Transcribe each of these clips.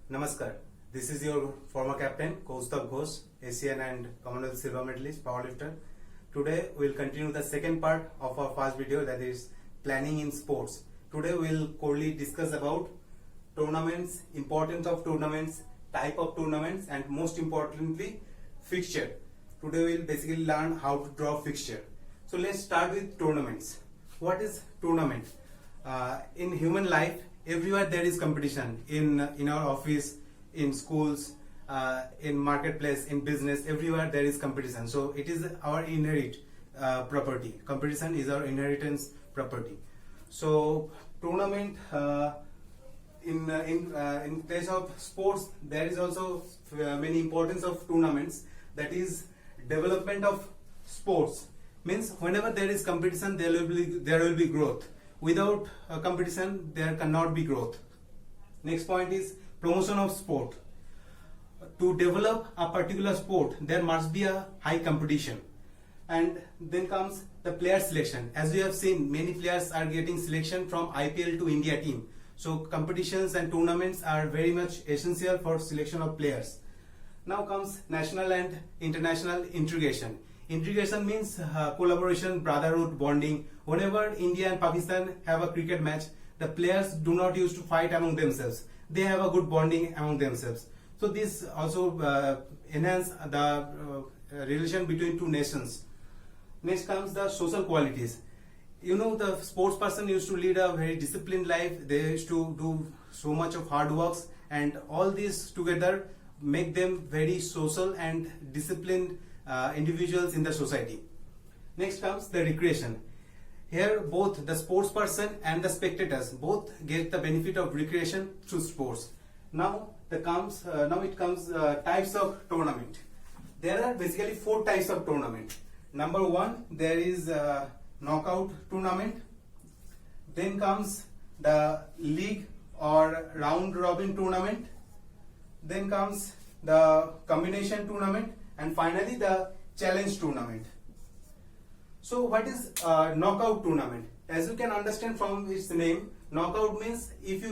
Namaskar. This is your former captain Kaustubh Ghosh, Asian and Commonwealth silver medalist powerlifter. Today we will continue the second part of our first video, that is planning in sports. Today we will quickly discuss about tournaments, importance of tournaments, type of tournaments, and most importantly fixture. Today we will basically learn how to draw fixture. So let's start with tournaments. What is tournament? In human life, everywhere there is competition. In our office, in schools, in marketplace, in business, everywhere there is competition. So it is our inherent property. Competition is our inheritance property. So tournament, in place of sports, there is also many importance of tournaments. That is development of sports. Means whenever there is competition, there will be growth. Without competition, there cannot be growth. Next point is promotion of sport. To develop a particular sport, there must be a high competition. And then comes the player selection. As we have seen, many players are getting selection from IPL to India team. So competitions and tournaments are very much essential for selection of players. Now comes national and international integration. Integration means collaboration, brotherhood, bonding. Whenever India and Pakistan have a cricket match, the players do not used to fight among themselves. They have a good bonding among themselves. So this also enhance the relation between two nations. Next comes the social qualities. You know, the sports person used to lead a very disciplined life. They used to do so much of hard works, and all these together make them very social and disciplined individuals in the society. Next comes the recreation. Here both the sports person and the spectators both get the benefit of recreation through sports. Now it comes types of tournament. There are basically 4 types of tournament. Number 1, there is knockout tournament. Then comes the league or round robin tournament. Then comes the combination tournament, and finally the challenge tournament. So what is knockout tournament? As you can understand from its name, knockout means if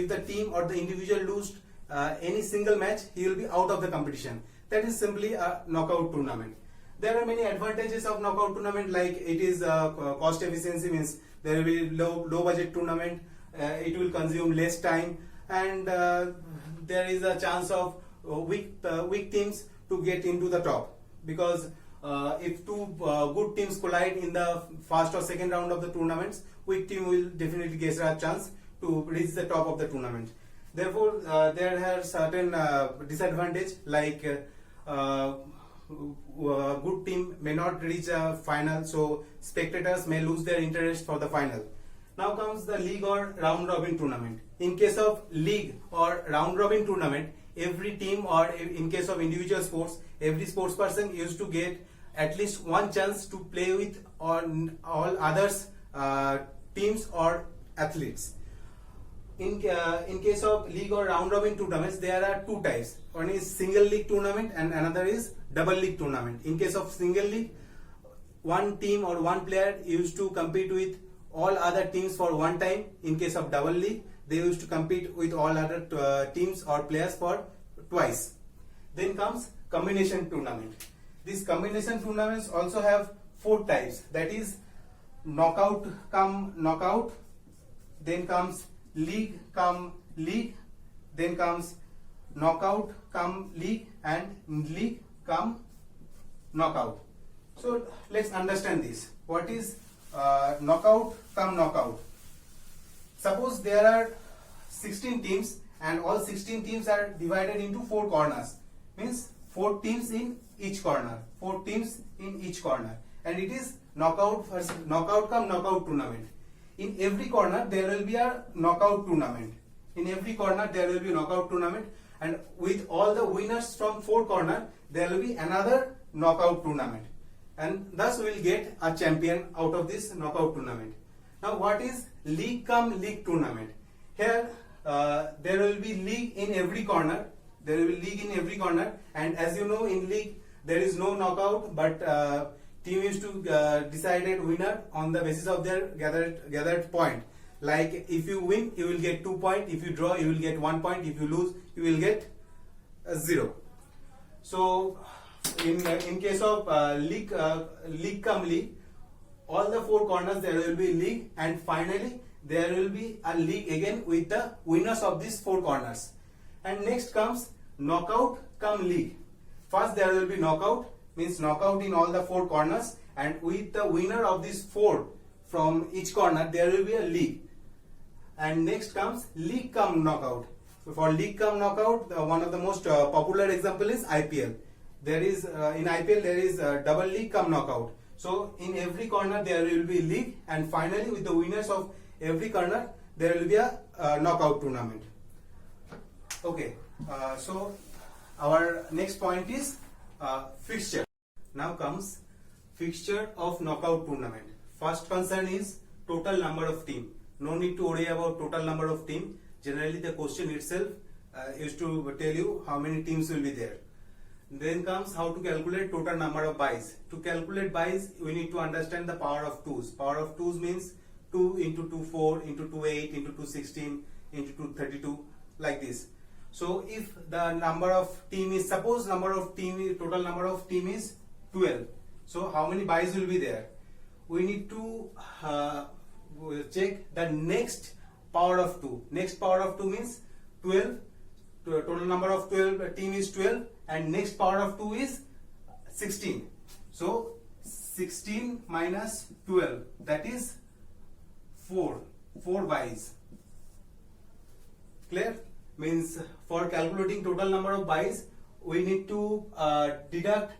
the team or the individual lose any single match, he will be out of the competition. That is simply a knockout tournament. There are many advantages of knockout tournament, like it is cost efficiency, means there will be low budget tournament, it will consume less time, and there is a chance of weak teams to get into the top, because if two good teams collide in the first or second round of the tournaments, weak team will definitely get a chance to reach the top of the tournament. Therefore, there are certain disadvantage, like good team may not reach a final, so spectators may lose their interest for the final. Now comes the league or round robin tournament. In case of league or round robin tournament, every team, or in case of individual sports, every sports person used to get at least one chance to play with all others teams or athletes. In case of league or round robin tournaments, there are 2 types. One is single league tournament and another is double league tournament. In case of single league, one team or one player used to compete with all other teams for one time. In case of double league, they used to compete with all other teams or players for twice. Then comes combination tournament. These combination tournaments also have 4 types. That is knockout come knockout, then comes league come league, then comes knockout come league, and league come knockout. So let's understand this. What is knockout come knockout? Suppose there are 16 teams and all 16 teams are divided into 4 corners. Means 4 teams in each corner. 4 teams in each corner. And it is knockout come knockout tournament. In every corner there will be a knockout tournament. In every corner there will be a knockout tournament, and with all the winners from 4 corners there will be another knockout tournament. And thus we will get a champion out of this knockout tournament. Now what is league come league tournament? Here there will be league in every corner. There will be league in every corner, and as you know, in league there is no knockout, but team used to decided winner on the basis of their gathered point. Like if you win, you will get 2 points. If you draw, you will get 1 point. If you lose, you will get 0. So in case of league cum league, all the 4 corners there will be league, and finally there will be a league again with the winners of these 4 corners. And next comes knockout cum league. First there will be knockout, means knockout in all the 4 corners, and with the winner of these 4 from each corner there will be a league. And next comes league cum knockout. So for league cum knockout, one of the most popular example is IPL. There is in IPL there is double league cum knockout. So in every corner there will be league, and finally with the winners of every corner there will be a knockout tournament. Okay, so our next point is fixture. Now comes fixture of knockout tournament. First concern is total number of team. No need to worry about total number of team. Generally the question itself is to tell you how many teams will be there. Then comes how to calculate total number of buys. To calculate buys, we need to understand the power of 2's. Power of 2's means 2 into 2 4 into 2 8 into 2 16 into 2 32, like this. So if the number of team is, suppose total number of team is 12. So how many buys will be there? We need to check the next power of 2. Next power of 2 means 12. Total number of 12 team is 12, and next power of 2 is 16. So 16 minus 12, that is 4 buys. Clear? Means for calculating total number of buys, we need to deduct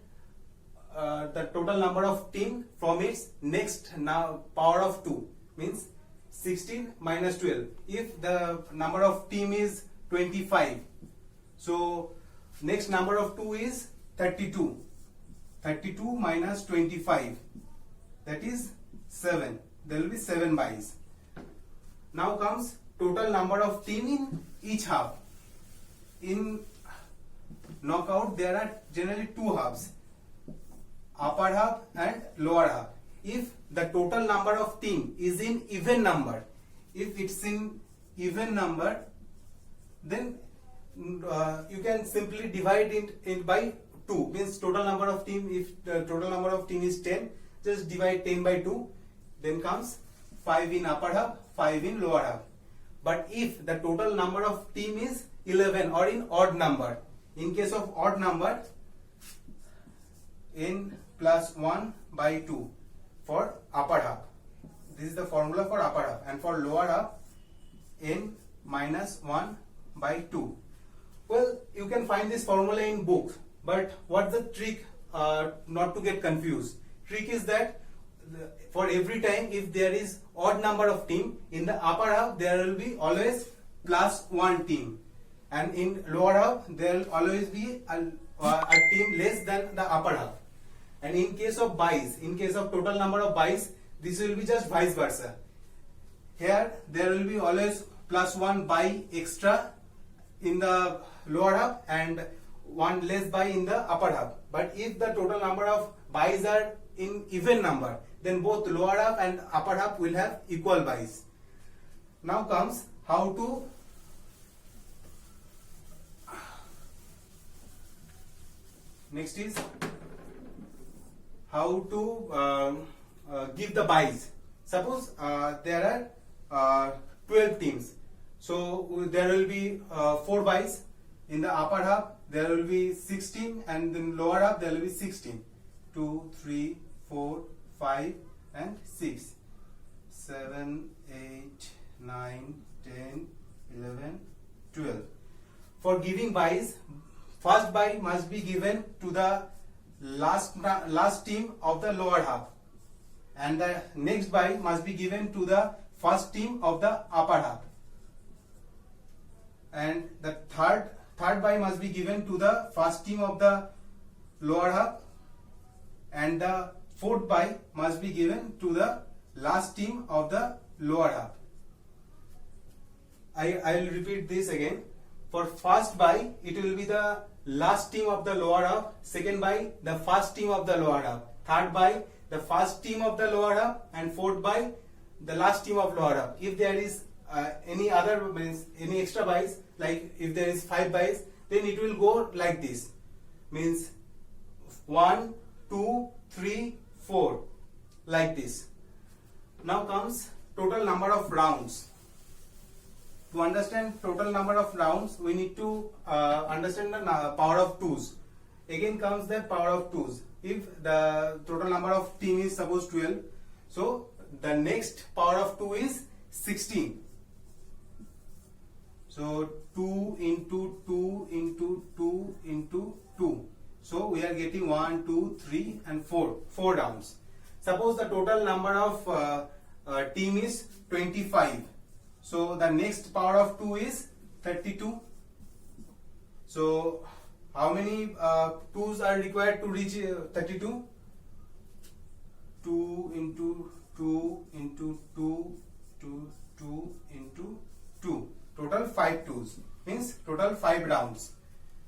the total number of team from its next power of 2, means 16 minus 12. If the number of team is 25, so next number of 2 is 32. 32 minus 25, that is 7. There will be 7 buys. Now comes total number of team in each half. In knockout there are generally 2 halves, upper half and lower half. If the total number of team is in even number, if it's in even number, then you can simply divide it by 2, means total number of team. If the total number of team is 10, just divide 10 by 2. Then comes 5 in upper half, 5 in lower half. But if the total number of team is 11 or in odd number, in case of odd number, n plus 1 by 2 for upper half. This is the formula for upper half, and for lower half, n minus 1 by 2. Well, you can find this formula in book, but what's the trick not to get confused? Trick is that for every time if there is odd number of team, in the upper half there will be always plus 1 team, and in lower half there will always be a team less than the upper half. And in case of buys, in case of total number of buys, this will be just vice versa. Here there will be always plus 1 buy extra in the lower half and 1 less buy in the upper half. But if the total number of buys are in even number, then both lower half and upper half will have equal buys. Now comes how to next is how to give the buys. Suppose there are 12 teams, so there will be 4 buys. In the upper half there will be 16, and in lower half there will be 16. 2, 3, 4, 5 and 6, 7, 8, 9, 10, 11, 12. For giving buys, first buy must be given to the last team of the lower half, and the next buy must be given to the first team of the upper half, and the third buy must be given to the first team of the lower half, and the fourth buy must be given to the last team of the lower half. I will repeat this again. For first buy, it will be the last team of the lower half. Second buy, the first team of the lower half. Third buy, the first team of the lower half, and fourth buy, the last team of lower half. If there is any other means any extra buys, like if there is 5 buys, then it will go like this, means 1, 2, 3, 4, like this. Now comes total number of rounds. To understand total number of rounds, we need to understand the power of 2's. Again comes the power of 2's. If the total number of team is suppose 12, so the next power of 2 is 16. So 2 into 2 into 2 into 2. So we are getting 1, 2, 3 and 4 rounds. Suppose the total number of team is 25. So the next power of 2 is 32. So how many 2's are required to reach 32? 2 into 2 into 2 to 2 into 2. Total 5 2's, means total 5 rounds.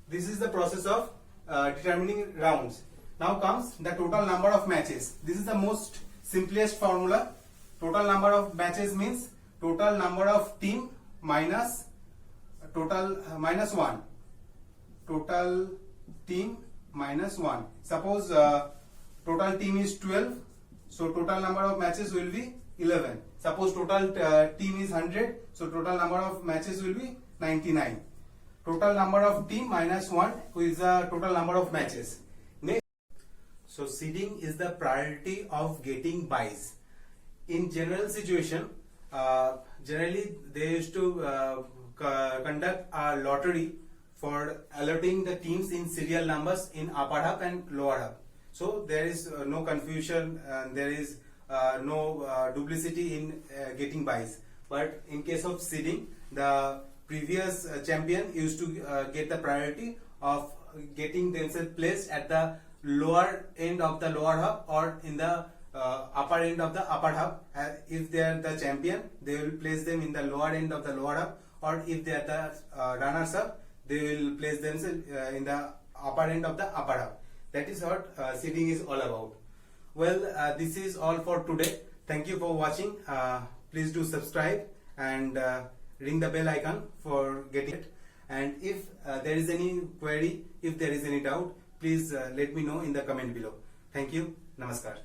This is the process of determining rounds. Now comes the total number of matches. This is the most simplest formula. Total number of matches means total number of team minus total minus 1. Total team minus 1. Suppose total team is 12, so total number of matches will be 11. Suppose total team is 100, so total number of matches will be 99. Total number of team minus 1 is the total number of matches. Next, so seeding is the priority of getting buys. In general situation, generally they used to conduct a lottery for allotting the teams in serial numbers in upper half and lower half. So there is no confusion and there is no duplicity in getting buys. But in case of seeding, the previous champion used to get the priority of getting themselves placed at the lower end of the lower half or in the upper end of the upper half. If they are the champion, they will place them in the lower end of the lower half, or if they are the runners up, they will place themselves in the upper end of the upper half. That is what seeding is all about. Well, this is all for today. Thank you for watching. Please do subscribe and ring the bell icon for getting it. And if there is any query, if there is any doubt, please let me know in the comment below. Thank you. Namaskar.